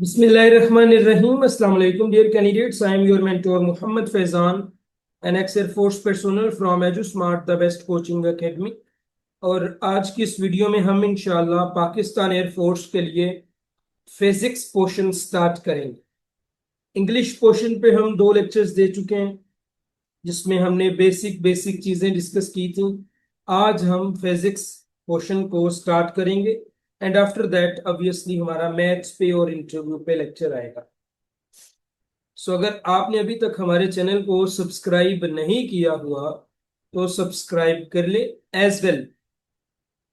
Bismillahirrahmanirrahim. Assalamu alaikum, dear candidates. I am your mentor Muhammad Faizan, an ex-Air Force personnel from EduSmart, the best coaching academy. और आज की इस video में हम इंशाल्लाह Pakistan air force के लिए फिजिक्स पोर्शन स्टार्ट करेंगे। इंग्लिश पोर्शन पे हम 2 लेक्चर्स दे चुके हैं जिसमें हमने बेसिक बेसिक चीजें डिस्कस की थी। आज हम फिजिक्स पोर्शन को स्टार्ट करेंगे एंड आफ्टर दैट ऑब्वियसली हमारा मैथ्स पे और इंटरव्यू पे लेक्चर आएगा। अगर आपने अभी तक हमारे चैनल को सब्सक्राइब नहीं किया हुआ तो सब्सक्राइब कर ले। एज वेल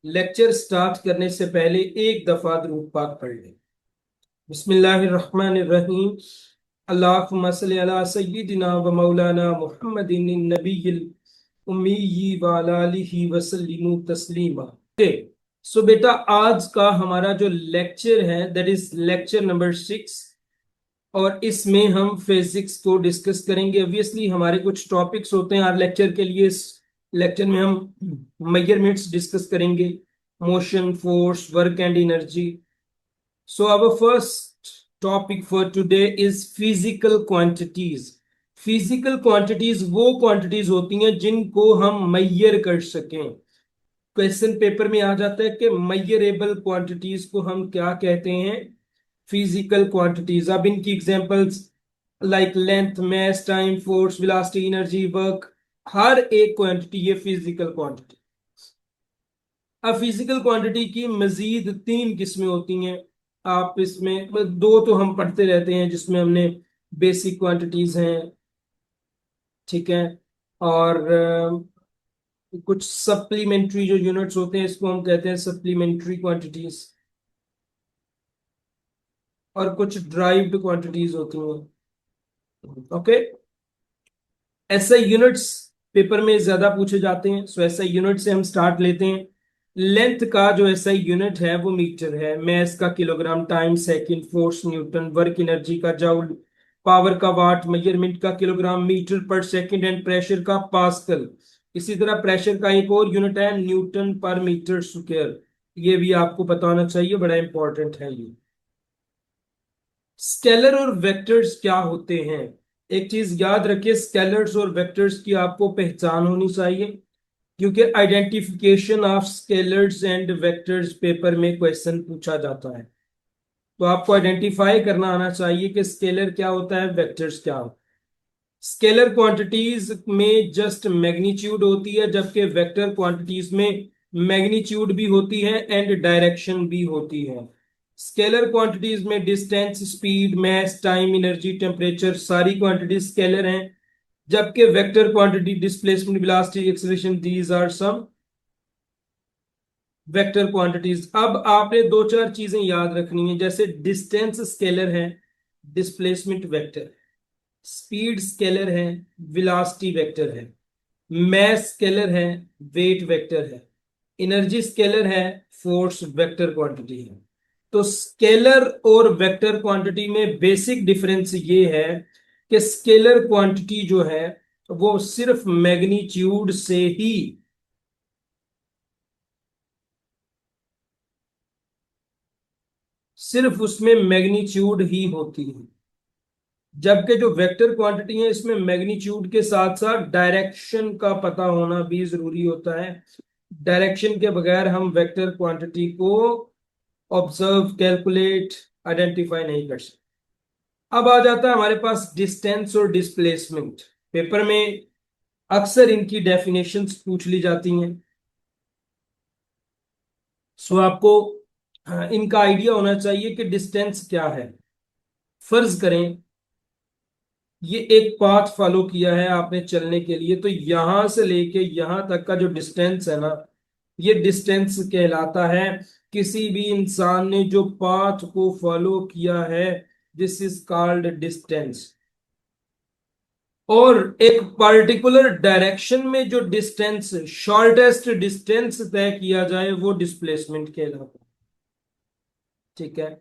लेक्चर स्टार्ट करने से पहले एक दफा दुरूद पाक पढ़ ले। बिस्मिल्लाहिर्रहमानिर्रहीम। अल्लाहुम्मा सल्ली अला सय्यिदिना व मौलाना मुहम्मदिन नबिय्यिल उम्मी व अला आलिहि व सल्लिमु तस्लीमा। सो बेटा, आज का हमारा जो लेक्चर है दैट इज लेक्चर नंबर 6 और इसमें हम फिजिक्स को डिस्कस करेंगे। ऑब्वियसली हमारे कुछ टॉपिक्स होते हैं हर लेक्चर के लिए। इस लेक्चर में हम मेजरमेंट्स डिस्कस करेंगे, motion, force, work and energy. So our first topic for today is physical quantities. Physical quantities वो क्वांटिटीज होती हैं जिनको हम मेजर कर सकें। क्वेश्चन पेपर में आ जाता है कि मेजरेबल क्वांटिटीज को हम क्या कहते हैं, फिजिकल क्वांटिटीज। अब इनकी examples like length, mass, time, force, velocity, energy, work, हर एक क्वांटिटी ये फिजिकल क्वांटिटी। अब फिजिकल क्वांटिटी की मजीद 3 किस्में होती हैं। आप इसमें दो तो हम पढ़ते रहते हैं जिसमें हमने बेसिक क्वांटिटीज हैं, ठीक है, और कुछ सप्लीमेंट्री जो यूनिट्स होते हैं इसको हम कहते हैं सप्लीमेंट्री क्वांटिटीज, और कुछ ड्राइव्ड क्वांटिटीज होती हैं। ओके, एसआई यूनिट्स पेपर में ज्यादा पूछे जाते हैं, सो एसआई यूनिट से हम स्टार्ट लेते हैं। लेंथ का जो एसआई यूनिट है वो मीटर है, मास का kilogram, time second, force Newton, work energy का जूल, पावर का वाट, मेजरमेंट का किलोग्राम मीटर पर सेकंड एंड प्रेशर का पास्कल। इसी तरह प्रेशर का एक और यूनिट है न्यूटन पर मीटर स्क्वायर। ये भी आपको पता होना चाहिए, बड़ा इंपॉर्टेंट है ये। स्केलर और वेक्टर्स क्या होते हैं, एक चीज याद रखिए, स्केलर्स और वेक्टर्स की आपको पहचान होनी चाहिए क्योंकि identification of scalars and vectors paper में क्वेश्चन पूछा जाता है। तो आपको आइडेंटिफाई करना आना चाहिए कि स्केलर क्या होता है, वेक्टर्स क्या होता है। स्केलर क्वांटिटीज में जस्ट मैग्नीट्यूड होती है, जबकि वेक्टर क्वांटिटीज में मैग्नीट्यूड भी होती है एंड डायरेक्शन भी होती है। स्केलर क्वांटिटीज में distance, speed, mass, time, energy, temperature सारी क्वांटिटीज स्केलर हैं, जबकि vector quantity displacement, velocity, acceleration, these are some vector quantities. अब आपने 2-4 चीजें याद रखनी है, जैसे डिस्टेंस स्केलर है, डिस्प्लेसमेंट वेक्टर, स्पीड स्केलर है, वेलोसिटी वेक्टर है, मास स्केलर है, वेट वेक्टर है, एनर्जी स्केलर है, फोर्स वेक्टर क्वांटिटी है। तो स्केलर और वेक्टर क्वांटिटी में बेसिक डिफरेंस ये है कि स्केलर क्वांटिटी जो है वो सिर्फ मैग्नीट्यूड से ही, सिर्फ उसमें मैग्नीट्यूड ही होती है, जबकि जो वेक्टर क्वांटिटी है इसमें मैग्नीट्यूड के साथ साथ डायरेक्शन का पता होना भी जरूरी होता है। डायरेक्शन के बगैर हम वेक्टर क्वांटिटी को ऑब्जर्व, कैलकुलेट, आइडेंटिफाई नहीं कर सकते। अब आ जाता है हमारे पास डिस्टेंस और डिस्प्लेसमेंट। पेपर में अक्सर इनकी डेफिनेशंस पूछ ली जाती हैं। सो आपको इनका आइडिया होना चाहिए कि डिस्टेंस क्या है। फर्ज करें ये एक पाथ फॉलो किया है आपने चलने के लिए, तो यहां से लेके यहां तक का जो डिस्टेंस है ना, ये डिस्टेंस कहलाता है। किसी भी इंसान ने जो पाथ को फॉलो किया है, दिस इज कॉल्ड डिस्टेंस। और एक पर्टिकुलर डायरेक्शन में जो डिस्टेंस, शॉर्टेस्ट डिस्टेंस तय किया जाए वो डिस्प्लेसमेंट कहलाता है, ठीक है।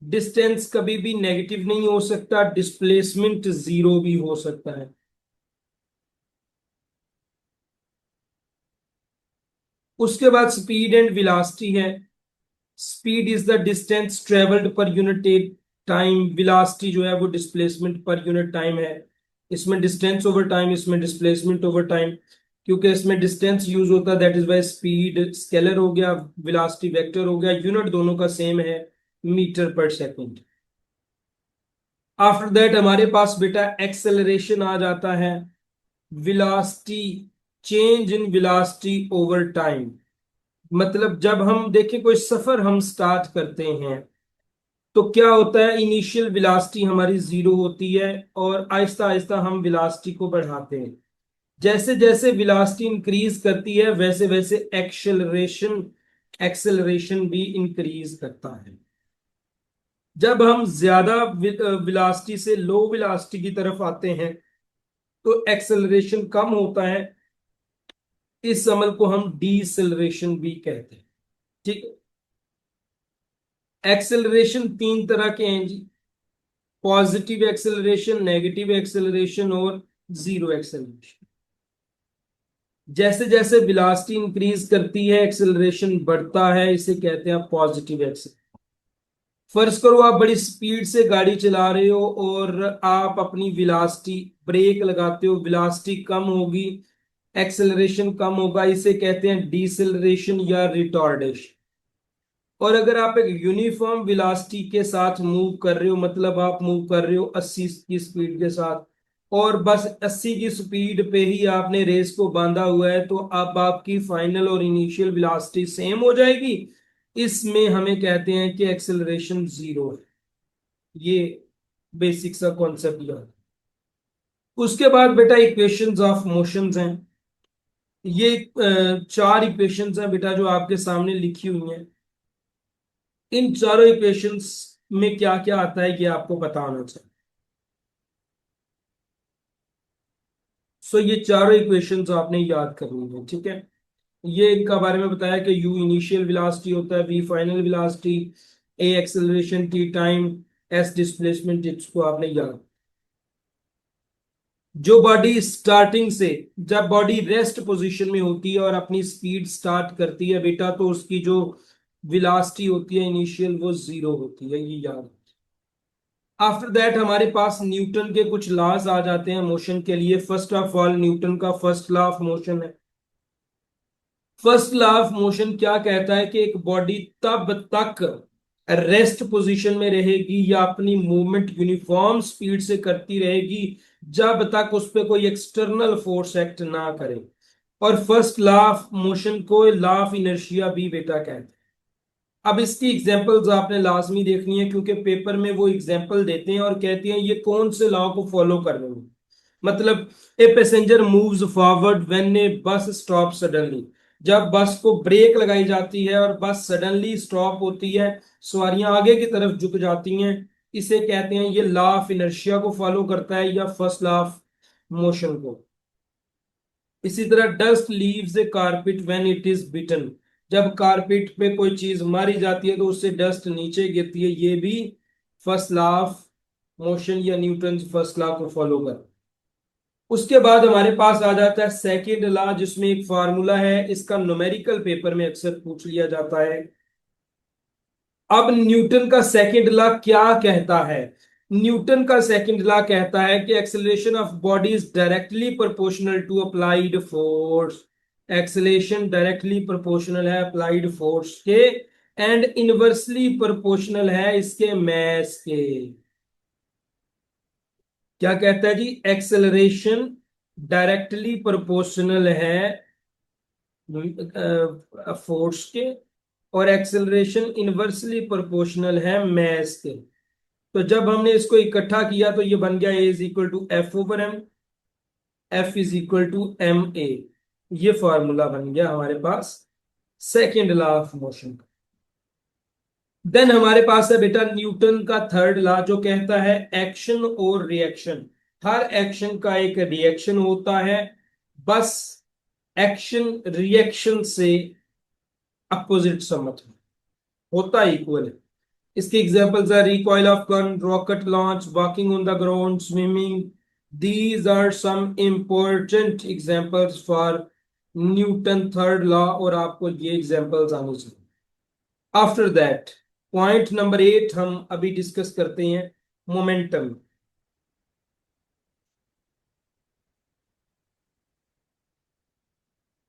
डिस्टेंस कभी भी नेगेटिव नहीं हो सकता, डिस्प्लेसमेंट जीरो भी हो सकता है। उसके बाद स्पीड एंड वेलोसिटी है। Speed is the distance travelled per unit time, velocity जो है वो डिस्प्लेसमेंट पर यूनिट टाइम है। इसमें डिस्टेंस ओवर टाइम, इसमें डिस्प्लेसमेंट ओवर टाइम। क्योंकि इसमें डिस्टेंस यूज होता है, that is why speed scalar हो गया, वेलोसिटी वेक्टर हो गया, यूनिट दोनों का सेम है, मीटर पर सेकंड। आफ्टर दैट हमारे पास बेटा एक्सेलरेशन आ जाता है, velocity, change in velocity over time. मतलब जब हम देखें कोई सफर हम स्टार्ट करते हैं तो क्या होता है, इनिशियल वेलोसिटी हमारी जीरो होती है और आहिस्ता आहिस्ता हम वेलोसिटी को बढ़ाते हैं। जैसे जैसे वेलोसिटी इंक्रीज करती है वैसे वैसे एक्सेलरेशन एक्सेलरेशन भी इंक्रीज करता है। जब हम ज्यादा वेलोसिटी से लो वेलोसिटी की तरफ आते हैं तो एक्सेलरेशन कम होता है। इस अमल को हम डीसेलरेशन भी कहते हैं। ठीक है। एक्सेलरेशन तीन तरह के हैं जी, पॉजिटिव एक्सेलरेशन, नेगेटिव एक्सेलरेशन और जीरो एक्सेलरेशन। जैसे जैसे वेलोसिटी इंक्रीज करती है एक्सेलरेशन बढ़ता है, इसे कहते हैं पॉजिटिव एक्सेलरेशन। फर्ज करो आप बड़ी स्पीड से गाड़ी चला रहे हो और आप अपनी वेलोसिटी, ब्रेक लगाते हो, वेलोसिटी कम होगी, एक्सेलरेशन कम होगा, इसे कहते हैं डिसेलरेशन या रिटार्डेशन। और अगर आप एक यूनिफॉर्म वेलोसिटी के साथ मूव कर रहे हो, मतलब आप मूव कर रहे हो 80 की स्पीड के साथ और बस 80 की स्पीड पे ही आपने रेस को बांधा हुआ है, तो अब आपकी फाइनल और इनिशियल वेलोसिटी सेम हो जाएगी। इसमें हमें कहते हैं कि एक्सेलरेशन जीरो है। ये बेसिक सा कॉन्सेप्ट याद। उसके बाद बेटा इक्वेशंस ऑफ मोशंस हैं। ये चार इक्वेशंस हैं बेटा जो आपके सामने लिखी हुई हैं। इन चारों इक्वेशंस में क्या क्या आता है ये आपको पता होना चाहिए। सो ये चारों इक्वेशंस आपने याद करनी है, ठीक है। ये इनका बारे में बताया कि u इनिशियल वेलोसिटी होता है, v final velocity, a acceleration, t time, s displacement, इसको आपने याद। जो बॉडी स्टार्टिंग से, जब बॉडी रेस्ट पोजीशन में होती है और अपनी स्पीड स्टार्ट करती है बेटा, तो उसकी जो वेलोसिटी होती है इनिशियल वो जीरो होती है, ये याद। आफ्टर दैट हमारे पास न्यूटन के कुछ लॉज आ जाते हैं मोशन के लिए। फर्स्ट ऑफ ऑल न्यूटन का फर्स्ट लॉ ऑफ मोशन है। फर्स्ट लॉ ऑफ मोशन क्या कहता है कि एक बॉडी तब तक रेस्ट पोजीशन में रहेगी या अपनी मूवमेंट यूनिफॉर्म स्पीड से करती रहेगी जब तक उस पर कोई एक्सटर्नल फोर्स एक्ट ना करे। और फर्स्ट लॉ ऑफ मोशन को लॉ ऑफ इनर्शिया भी बेटा कहते हैं। अब इसकी एग्जांपल्स आपने लाजमी देखनी है क्योंकि पेपर में वो एग्जांपल देते हैं और कहते हैं ये कौन से लॉ को फॉलो कर रहे हो। मतलब a passenger moves forward when A bus stop suddenly. जब बस को ब्रेक लगाई जाती है और बस सडनली स्टॉप होती है, सवारियां आगे की तरफ झुक जाती हैं, इसे कहते हैं, ये लॉ ऑफ इनर्शिया को फॉलो करता है या फर्स्ट लॉ ऑफ मोशन को। इसी तरह dust leaves a carpet when it is beaten. जब कारपेट पे कोई चीज मारी जाती है तो उससे डस्ट नीचे गिरती है, ये भी फर्स्ट लॉ ऑफ मोशन या न्यूटन फर्स्ट लॉ को फॉलो कर। उसके बाद हमारे पास आ जाता है सेकंड लॉ, जिसमें एक फार्मूला है, इसका न्यूमेरिकल पेपर में अक्सर पूछ लिया जाता है। अब न्यूटन का सेकंड लॉ क्या कहता है? न्यूटन का सेकंड लॉ कहता है कि acceleration of body is directly proportional to applied force. Acceleration directly proportional है अप्लाइड फोर्स के एंड इनवर्सली प्रोपोर्शनल है इसके मैस के। क्या कहता है जी? एक्सेलरेशन डायरेक्टली प्रोपोर्शनल है फोर्स के और एक्सेलरेशन इनवर्सली प्रोपोर्शनल है मैस के। तो जब हमने इसको इकट्ठा किया तो ये बन गया A is equal to F over M, F is equal to M A. ये फॉर्मूला बन गया हमारे पास सेकेंड लॉ ऑफ मोशन का। देन हमारे पास है बेटा न्यूटन का थर्ड लॉ जो कहता है एक्शन और रिएक्शन। हर एक्शन का एक रिएक्शन होता है, बस एक्शन रिएक्शन से अपोजिट समझ होता है, इक्वल है। इसके examples are recoil of gun, rocket launch, walking on the ground, swimming. These are some important examples for Newton third law और आपको ये एग्जांपल्स आने चाहिए। आफ्टर दैट पॉइंट नंबर 8 हम अभी डिस्कस करते हैं, मोमेंटम।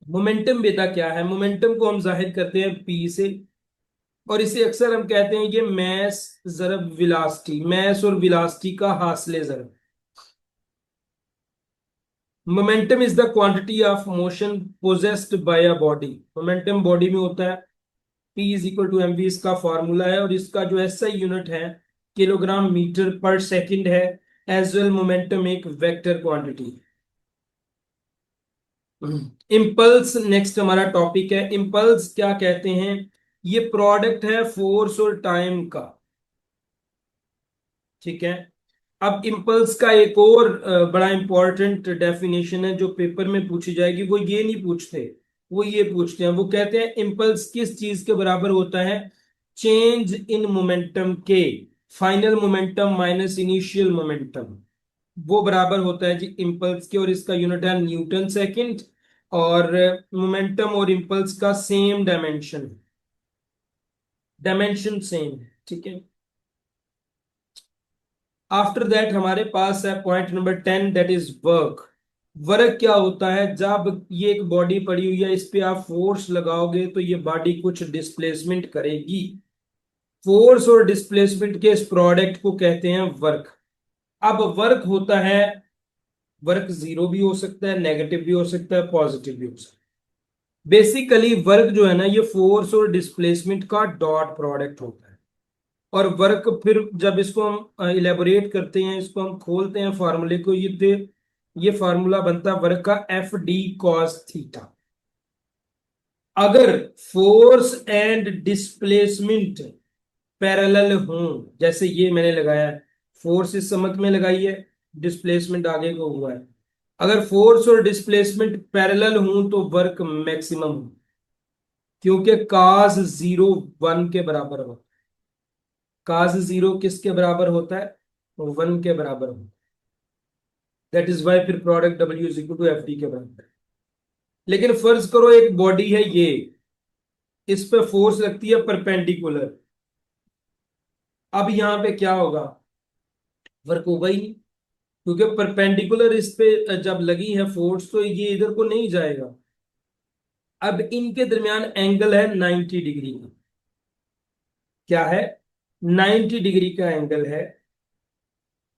मोमेंटम बेटा क्या है? मोमेंटम को हम जाहिर करते हैं पी से, और इसे अक्सर हम कहते हैं कि मैस ज़रब विलासिटी, मैस और विलासिटी का हासिले ज़रब। Momentum is the quantity of motion possessed by a body. Momentum body में होता है, P is equal to mv इसका फॉर्मूला है, और इसका जो SI यूनिट है किलोग्राम मीटर पर सेकंड है। एज वेल मोमेंटम एक वेक्टर क्वांटिटी। इम्पल्स नेक्स्ट हमारा टॉपिक है। इम्पल्स क्या कहते हैं? ये प्रोडक्ट है फोर्स और टाइम का, ठीक है। अब इम्पल्स का एक और बड़ा इंपॉर्टेंट डेफिनेशन है जो पेपर में पूछी जाएगी। वो ये नहीं पूछते, वो ये पूछते हैं, वो कहते हैं इम्पल्स किस चीज के बराबर होता है? चेंज इन मोमेंटम के, final momentum minus initial momentum, वो बराबर होता है जी इम्पल्स के, और इसका यूनिट है न्यूटन सेकंड। और मोमेंटम और इम्पल्स का सेम डायमेंशन, डायमेंशन सेम है, ठीक है। आफ्टर दैट हमारे पास है point number 10, that is work. Work क्या होता है? जब ये एक बॉडी पड़ी हुई है, इस पे आप फोर्स लगाओगे तो ये बॉडी कुछ डिस्प्लेसमेंट करेगी। फोर्स और डिस्प्लेसमेंट के इस प्रोडक्ट को कहते हैं वर्क। अब वर्क होता है, वर्क जीरो भी हो सकता है, नेगेटिव भी हो सकता है, पॉजिटिव भी हो सकता है। बेसिकली वर्क जो है ना, ये फोर्स और डिस्प्लेसमेंट का डॉट प्रोडक्ट होता है। और वर्क फिर जब इसको हम इलेबोरेट करते हैं, इसको हम खोलते हैं फार्मूले को, ये फार्मूला बनता है वर्क का FD cos थीटा। अगर फोर्स एंड डिस्प्लेसमेंट पैरेलल हों, जैसे ये मैंने लगाया है, फोर्स इस समक में लगाई है, डिस्प्लेसमेंट आगे को हुआ है। अगर फोर्स और डिस्प्लेसमेंट पैरेलल हों तो वर्क मैक्सिमम हो, क्योंकि काज जीरो वन के बराबर हो। काज जीरो किसके बराबर होता है? वन के बराबर होता है। दैट इज वाई फिर product W is equal to FD के बराबर है। लेकिन फर्ज करो एक बॉडी है ये, इस पे फोर्स लगती है परपेंडिकुलर। अब यहां पे क्या होगा? वर्क होगा ही नहीं, क्योंकि परपेंडिकुलर इस पे जब लगी है फोर्स तो ये इधर को नहीं जाएगा। अब इनके दरमियान एंगल है 90 डिग्री का। क्या है? 90 डिग्री का एंगल है।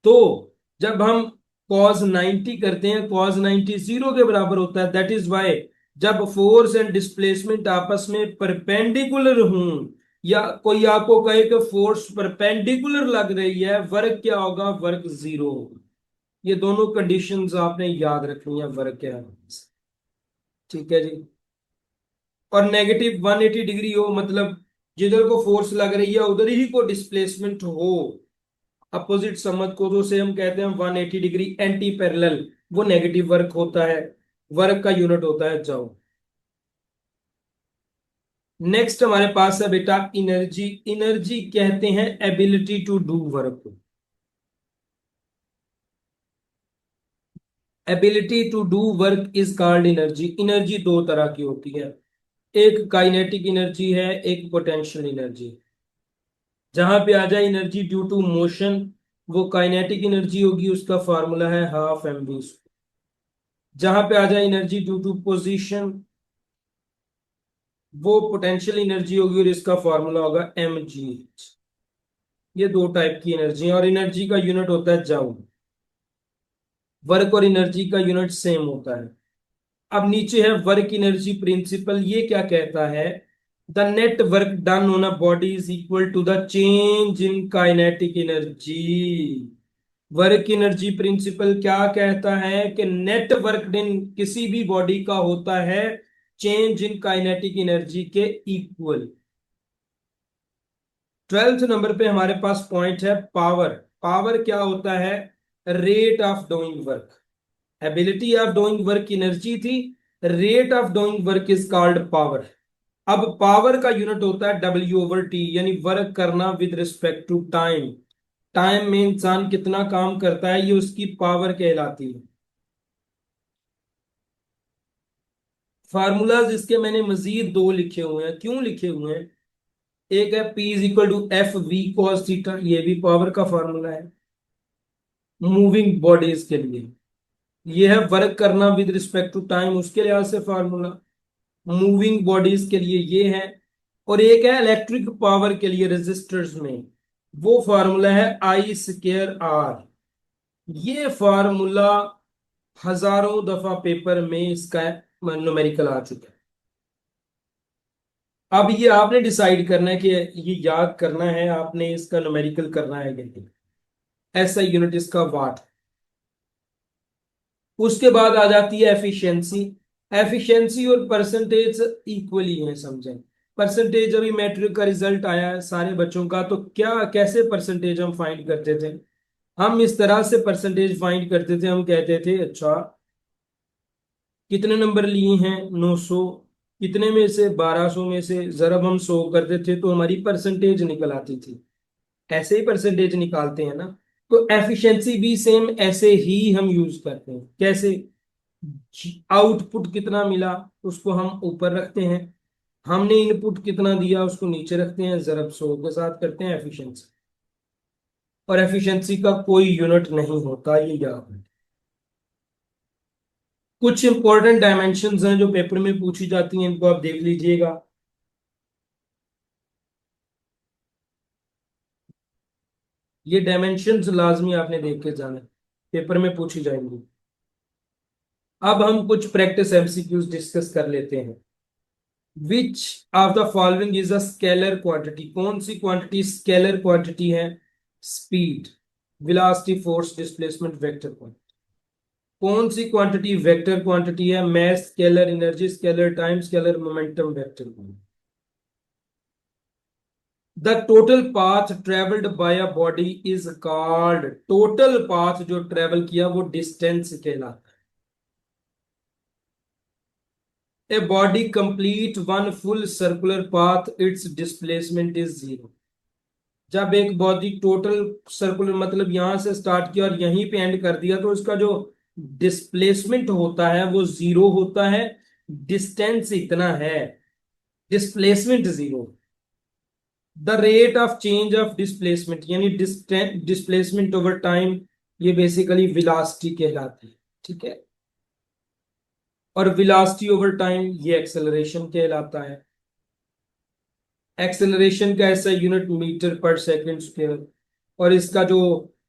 तो जब हम cos 90 करते हैं, cos 90 जीरो के बराबर होता है। दैट इज वाई जब फोर्स एंड डिस्प्लेसमेंट आपस में परपेंडिकुलर हों, या कोई आपको कहे कि फोर्स परपेंडिकुलर लग रही है, वर्क क्या होगा? वर्क जीरो होगा। ये दोनों कंडीशंस आपने याद रखनी है वर्क के हवाले से, ठीक है जी। और नेगेटिव 180 डिग्री हो, मतलब जिधर को फोर्स लग रही है उधर ही को डिस्प्लेसमेंट हो, अपोजिट समझ को, तो उसे हम कहते हैं 180 डिग्री एंटी पैरेलल, वो नेगेटिव वर्क होता है। वर्क का यूनिट होता है जॉब। नेक्स्ट हमारे पास है बेटा एनर्जी। एनर्जी कहते हैं ability to do work. Ability to do work is called energy. Energy दो तरह की होती है, एक काइनेटिक एनर्जी है, एक पोटेंशियल एनर्जी। जहां पे आ जाए एनर्जी ड्यू टू मोशन, वो काइनेटिक एनर्जी होगी, उसका फार्मूला है हाफ mv। जहां पे आ जाए एनर्जी ड्यू टू पोजीशन, वो पोटेंशियल एनर्जी होगी, और इसका फॉर्मूला होगा mgh। ये दो टाइप की एनर्जी है, और एनर्जी का यूनिट होता है जाउल। वर्क और एनर्जी का यूनिट सेम होता है। अब नीचे है वर्क एनर्जी प्रिंसिपल। ये क्या कहता है? The net work done on a body is equal to the change in kinetic energy. Work energy principle क्या कहता है कि नेट वर्क डन किसी भी बॉडी का होता है चेंज इन काइनेटिक एनर्जी के इक्वल। 12th नंबर पे हमारे पास पॉइंट है पावर। पावर क्या होता है? Rate of doing work. Ability of doing work energy थी, rate of doing work is called power. अब पावर का यूनिट होता है W/T, यानी वर्क करना with respect to time. Time में इंसान कितना काम करता है, ये उसकी पावर कहलाती है। फार्मूलाज इसके मैंने मजीद दो लिखे हुए हैं। क्यों लिखे हुए हैं? एक है P is equal to F V cos theta, ये भी पावर का फॉर्मूला है मूविंग बॉडीज के लिए। ये है वर्क करना विद रिस्पेक्ट टू टाइम, उसके लिहाज से फार्मूला मूविंग बॉडीज के लिए ये है। और एक है इलेक्ट्रिक पावर के लिए रेजिस्टर्स में, वो फार्मूला है आई स्क्र आर। ये फार्मूला हजारों दफा पेपर में इसका न्यूमेरिकल आ चुका है। अब ये आपने डिसाइड करना है कि ये याद करना है आपने, इसका न्यूमेरिकल करना है कि नहीं। ऐसा यूनिट इसका वाट। उसके बाद आ जाती है एफिशिएंसी। एफिशिएंसी और परसेंटेज इक्वली है, समझें। परसेंटेज, अभी मैट्रिक का रिजल्ट आया है सारे बच्चों का, तो क्या कैसे परसेंटेज हम फाइंड करते थे? हम इस तरह से परसेंटेज फाइंड करते थे, हम कहते थे अच्छा कितने नंबर लिए हैं 900, कितने में से 1200 में से जब हम 100 करते थे तो हमारी परसेंटेज निकल आती थी। ऐसे ही परसेंटेज निकालते हैं ना। तो एफिशिएंसी भी सेम ऐसे ही हम यूज करते हैं। कैसे? आउटपुट कितना मिला उसको हम ऊपर रखते हैं, हमने इनपुट कितना दिया उसको नीचे रखते हैं, जरब 100 के साथ करते हैं एफिशिएंसी। और एफिशिएंसी का कोई यूनिट नहीं होता, ये याद है। कुछ इंपॉर्टेंट डायमेंशंस हैं जो पेपर में पूछी जाती हैं, इनको आप देख लीजिएगा। ये डायमेंशंस लाजमी आपने देख के जाना है, पेपर में पूछी जाएंगी। अब हम कुछ प्रैक्टिस एमसीक्यूज डिस्कस कर लेते हैं। Which of the following is a scalar quantity? कौन सी क्वांटिटी स्केलर क्वांटिटी है? Speed, velocity, force, displacement, vector quantity. कौन सी क्वांटिटी वेक्टर क्वांटिटी है? Mass scalar, energy scalar, time scalar, momentum vector. The total path travelled by a body is called, total path जो travel किया वो distance कहलाता है। A body complete one full circular path, its displacement is zero. जब एक body total circular मतलब यहां से स्टार्ट किया और यहीं पे एंड कर दिया तो उसका जो डिस्प्लेसमेंट होता है वो जीरो होता है। डिस्टेंस इतना है, displacement zero. The rate of change of displacement यानी डिस्प्लेसमेंट ओवर टाइम, ये बेसिकली विलासिटी कहलाती है। ठीक है। और विलासिटी ओवर टाइम ये एक्सेलरेशन कहलाता है। एक्सेलरेशन का ऐसा यूनिट मीटर पर सेकंड स्क्वायर। और इसका जो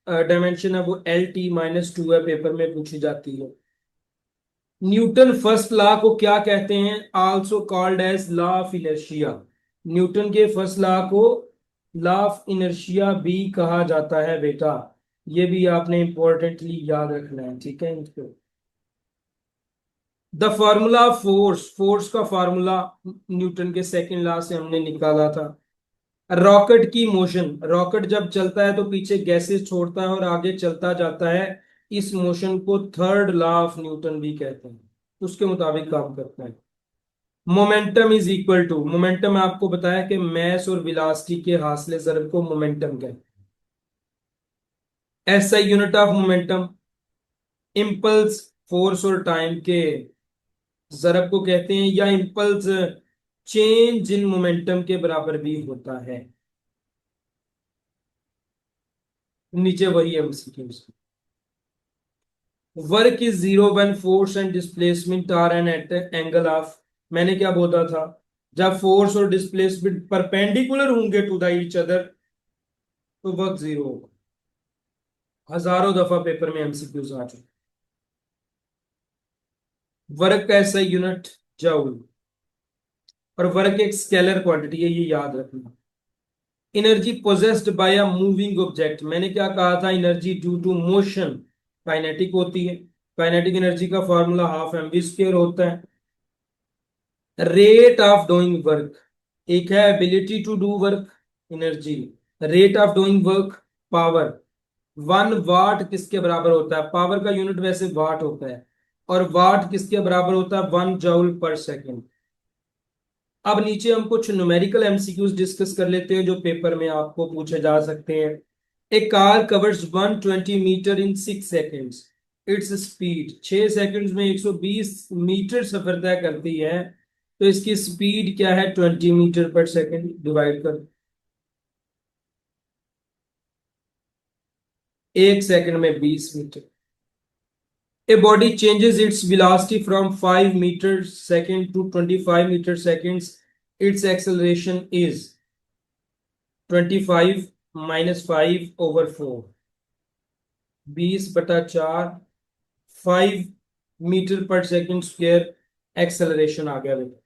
डायमेंशन है वो L t-2 है, पेपर में पूछी जाती है। न्यूटन फर्स्ट लॉ को क्या कहते हैं? Also called as law of inertia. Newton के फर्स्ट लॉ को लॉ ऑफ इनर्शिया भी कहा जाता है बेटा। ये भी आपने इंपॉर्टेंटली याद रखना है, ठीक है इनको। The formula of force, force का फॉर्मूला न्यूटन के सेकंड लॉ से हमने निकाला था। रॉकेट की मोशन, रॉकेट जब चलता है तो पीछे गैसेस छोड़ता है और आगे चलता जाता है। इस मोशन को थर्ड लॉ ऑफ न्यूटन भी कहते हैं, उसके मुताबिक काम करता है। Momentum is equal to, momentum आपको बताया कि मैस और वेलोसिटी के हासिल ज़रब को मोमेंटम कहते हैं। ऐसा unit of momentum impulse, force और टाइम के ज़रब को कहते हैं, या इम्पल्स चेंज इन मोमेंटम के बराबर भी होता है। नीचे वही MCQ. Work is zero when force and displacement are an at angle of, मैंने क्या बोला था? जब फोर्स और डिस्प्लेसमेंट परपेंडिकुलर होंगे टू द ईच अदर तो वर्क जीरो होगा। हजारों दफा पेपर में एमसीक्यूज आ चुके। वर्क का ऐसा यूनिट जूल। और वर्क एक स्केलर क्वांटिटी है, ये याद रखना। Energy possessed by a moving object, मैंने क्या कहा था? Energy due to motion kinetic होती है। काइनेटिक एनर्जी का formula half M V square होता है। रेट ऑफ डूइंग वर्क, एक है ability to do work, energy. Rate of doing work power. 1 watt किसके बराबर होता है? पावर का यूनिट वैसे वाट होता है। और वाट किसके बराबर होता है? 1 जूल पर सेकेंड। अब नीचे हम कुछ न्यूमेरिकल एमसीक्यूज डिस्कस कर लेते हैं जो पेपर में आपको पूछे जा सकते हैं। ए कार कवर्स 120 मीटर इन 6 सेकेंड्स, इट्स स्पीड 6 सेकेंड्स में 120 मीटर सफर तय करती है। तो इसकी स्पीड क्या है 20 मीटर पर सेकेंड, डिवाइड कर 1 सेकंड में 20 metre. A body changes its velocity from 5 meters second to 25 meter seconds. Its acceleration is 25 minus 5 over 4, 20/4, 5 metre पर सेकंड स्क्वायर एक्सेलरेशन आ गया बेटा।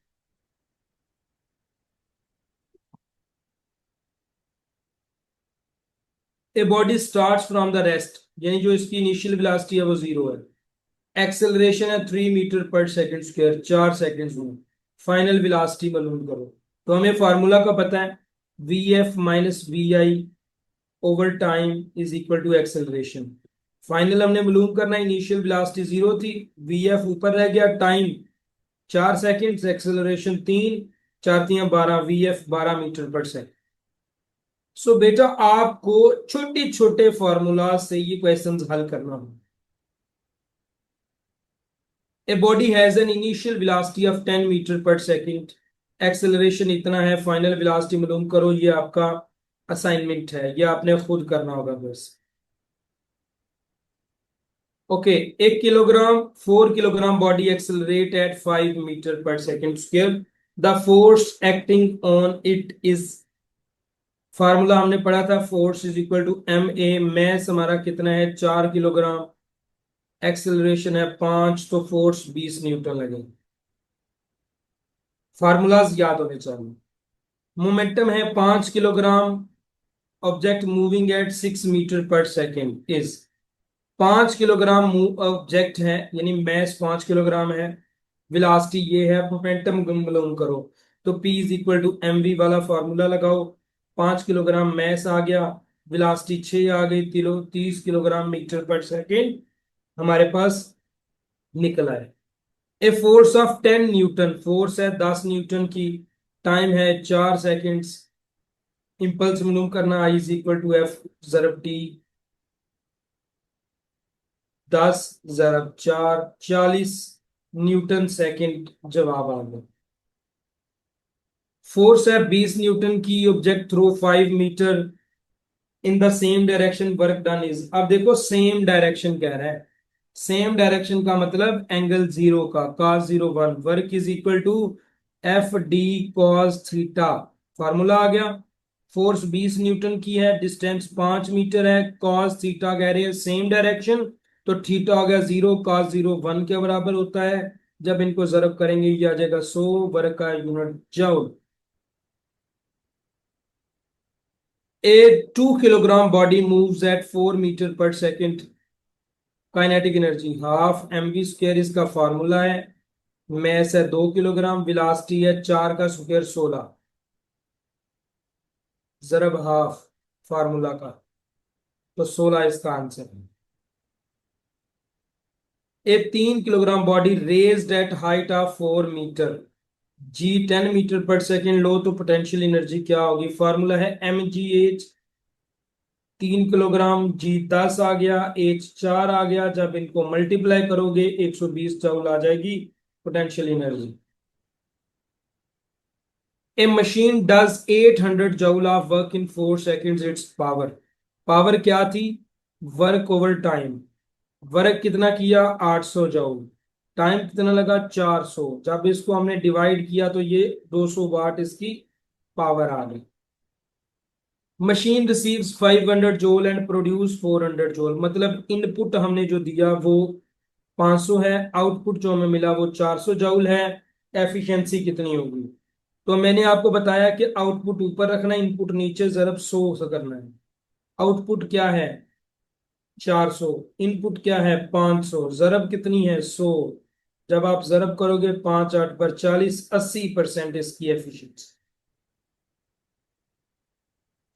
A body starts from the rest, यानी जो इसकी initial velocity है वो 0 है। एक्सेलरेशन है 3 मीटर पर सेकंड स्क्वायर, 4 सेकंड में। फाइनल वेलोसिटी मालूम करो। तो हमें फार्मूला का पता है, V F minus V I over time is equal to acceleration. Final हमने मालूम करना, इनिशियल वेलोसिटी 0 थी, वी एफ ऊपर रह गया, time 4 second, acceleration 3, 4 × 3 = 12, V F 12 metre पर सेकंड। सो बेटा आपको छोटे छोटे फॉर्मूला से ये क्वेश्चंस हल करना हो। A body has an initial velocity of 10 metre पर सेकंड, एक्सेलरेशन इतना है, फाइनल वेलोसिटी मालूम करो। ये आपका असाइनमेंट है, ये आपने खुद करना होगा बस। Okay, 1 kilogram 4 kilogram body accelerate at 5 metre पर second square. The force acting on it is, formula हमने पढ़ा था, force is equal to M A. Mass हमारा कितना है 4 किलोग्राम, एक्सेलरेशन है 5, तो फोर्स 20 न्यूटन लगेगा। फार्मूलाज याद होने चाहिए। मोमेंटम है 5 kilogram, object moving at 6 metre per second is, 5 kilogram object है, यानी मैस 5 किलोग्राम है, वेलोसिटी ये है, मोमेंटम मालूम करो। तो P is equal to M V वाला फार्मूला लगाओ। 5 किलोग्राम मैस आ गया, वेलोसिटी 6 आ गई, 30 किलोग्राम मीटर पर सेकेंड हमारे पास निकला है। A force of 10 newton, force है 10 न्यूटन की, टाइम है 4 सेकेंड्स। इंपल्स मालूम करना, I is equal to F ज़रब टी, 10 × 4 40 न्यूटन सेकेंड जवाब आ गया। फोर्स है 20 न्यूटन की, object throw 5 metre in the same direction, work done is. अब देखो सेम डायरेक्शन कह रहा है, सेम डायरेक्शन का मतलब एंगल 0 का, cos 0 1, work is equal to F D cos theta. Formula आ गया। फोर्स 20 न्यूटन की है, डिस्टेंस 5 मीटर है, cos थीटा कह रहे हैं सेम डायरेक्शन, तो थीटा हो गया 0, cos 0 1 के बराबर होता है। जब इनको जरब करेंगे ये आ जाएगा 100, वर्क का unit joule. A 2 kilogram body moves at 4 metre per second, kinetic energy half M V square इसका फार्मूला है। मैस है 2 किलोग्राम, वेलोसिटी है 4 का स्क्वायर 16, जरब हाफ फार्मूला का, तो 16 इसका आंसर है। A 3 kilogram body raised at height of 4 metre, G 10 metre per second लो, तो पोटेंशियल एनर्जी क्या होगी? फार्मूला है M G H. 3 kilogram, G 10 आ गया, एच 4 आ गया, जब इनको मल्टीप्लाई करोगे 120 जूल आ जाएगी potential energy. A machine does 800 joule of work in 4 seconds, it's power, power क्या थी? Work over time. वर्क कितना किया? 800 जूल, टाइम कितना लगा? 400। जब इसको हमने डिवाइड किया तो ये 200 वाट इसकी पावर आ गई। Machine receives 500 joule and produce 400 joule, मतलब इनपुट हमने जो दिया वो 500 है, आउटपुट जो हमें मिला वो 400 जूल है। एफिशिएंसी कितनी होगी? तो मैंने आपको बताया कि आउटपुट ऊपर रखना है, इनपुट नीचे, जरब 100 से करना है। आउटपुट क्या है? 400, इनपुट क्या है? 500, जरब कितनी है? 100। जब आप जरब करोगे 5 8 पर 40, 80% इसकी एफिशिएंसी।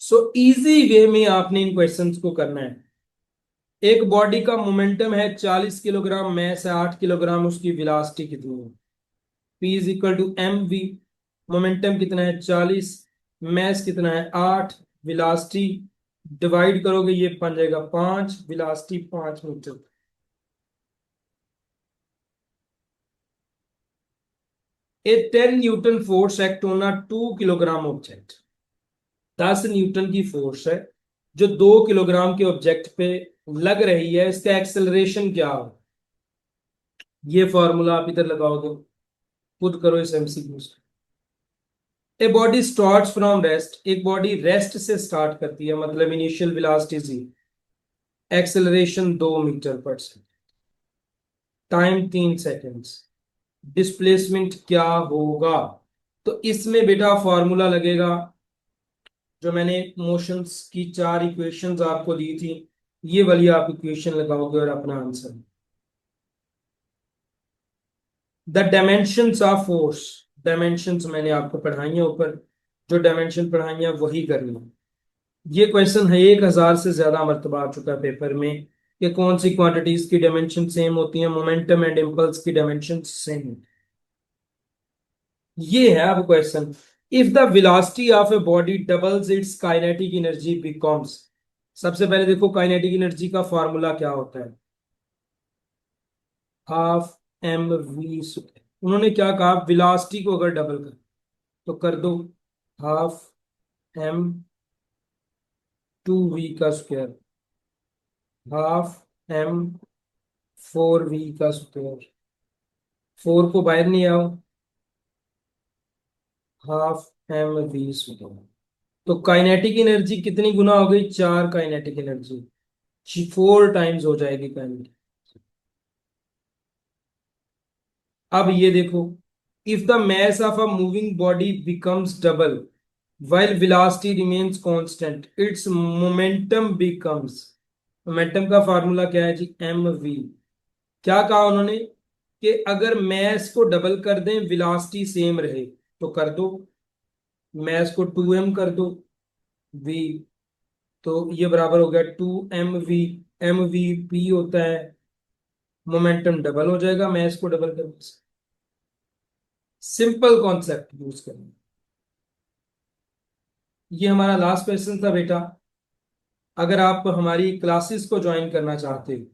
सो इजी वे में आपने इन क्वेश्चंस को करना है। एक बॉडी का मोमेंटम है 40 किलोग्राम, मैस है 8 किलोग्राम, उसकी वेलोसिटी कितनी है? P is equal to M V. Momentum कितना है? 40, मैस कितना है? 8, वेलोसिटी डिवाइड करोगे ये बन जाएगा 5, velocity 5 metre. A 10 newton force act on a 2 kilogram object. 10 newton की फोर्स है जो 2 किलोग्राम के ऑब्जेक्ट पे लग रही है, इसका एक्सेलरेशन क्या हो। ये फॉर्मूला आप इधर लगाओगे, खुद करो इस MCQ. A body starts from rest, एक बॉडी रेस्ट से स्टार्ट करती है, मतलब इनिशियल वेलोसिटी जी, acceleration 2 metre per second, time 3 seconds, displacement क्या होगा। तो इसमें बेटा फॉर्मूला लगेगा जो मैंने मोशंस की 4 इक्वेशंस आपको दी थी, ये वाली आप इक्वेशन लगाओगे और अपना answer. The dimensions of force, dimensions मैंने आपको पढ़ाई है ऊपर, जो डायमेंशन पढ़ाई है वही करनी है। ये क्वेश्चन है 1000 से ज्यादा मरतबा आ चुका है पेपर में कि कौन सी क्वांटिटीज की डायमेंशन सेम होती है, मोमेंटम एंड इम्पल्स की डायमेंशन सेम होती है। ये है अब question, if the velocity of a body doubles it's kinetic energy becomes. सबसे पहले देखो काइनेटिक एनर्जी का फॉर्मूला क्या होता है, हाफ एम वी। उन्होंने क्या कहा, वेलोसिटी को अगर डबल कर तो कर दो half M 2v², half M 4v²। 4 को बाहर नहीं आओ, हाफ एम वी²। तो काइनेटिक एनर्जी कितनी गुना हो गई, 4 काइनेटिक एनर्जी, 4 टाइम्स हो जाएगी काइनेटिक। अब ये देखो, if the mass of a moving body becomes double while velocity remains constant its momentum becomes। Momentum का फार्मूला क्या है जी, एम वी। क्या कहा उन्होंने कि अगर मैस को डबल कर दें वेलोसिटी सेम रहे तो कर दो, मैस को 2m कर दो वी, तो ये बराबर हो गया 2mv। एम वी पी होता है, मोमेंटम डबल हो जाएगा मैस को डबल करने से। सिंपल कॉन्सेप्ट यूज करना। ये हमारा लास्ट क्वेश्चन था बेटा। अगर आप हमारी क्लासेस को ज्वाइन करना चाहते हो,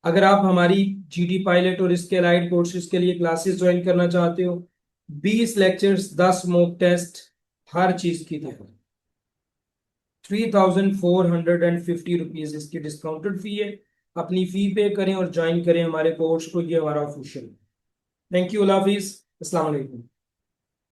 अगर आप हमारी जीडी पायलट और इसके अलाइड कोर्सेज के लिए क्लासेस ज्वाइन करना चाहते हो, 20 लेक्चर्स, 10 मॉक टेस्ट, हर चीज की तैयारी, 3450 रुपीज इसकी डिस्काउंटेड फी है। अपनी फी पे करें और ज्वाइन करें हमारे कोर्स को, ये हमारा ऑफिशियल। थैंक यू, अल्लाह हाफिज, अस्सलाम वालेकुम।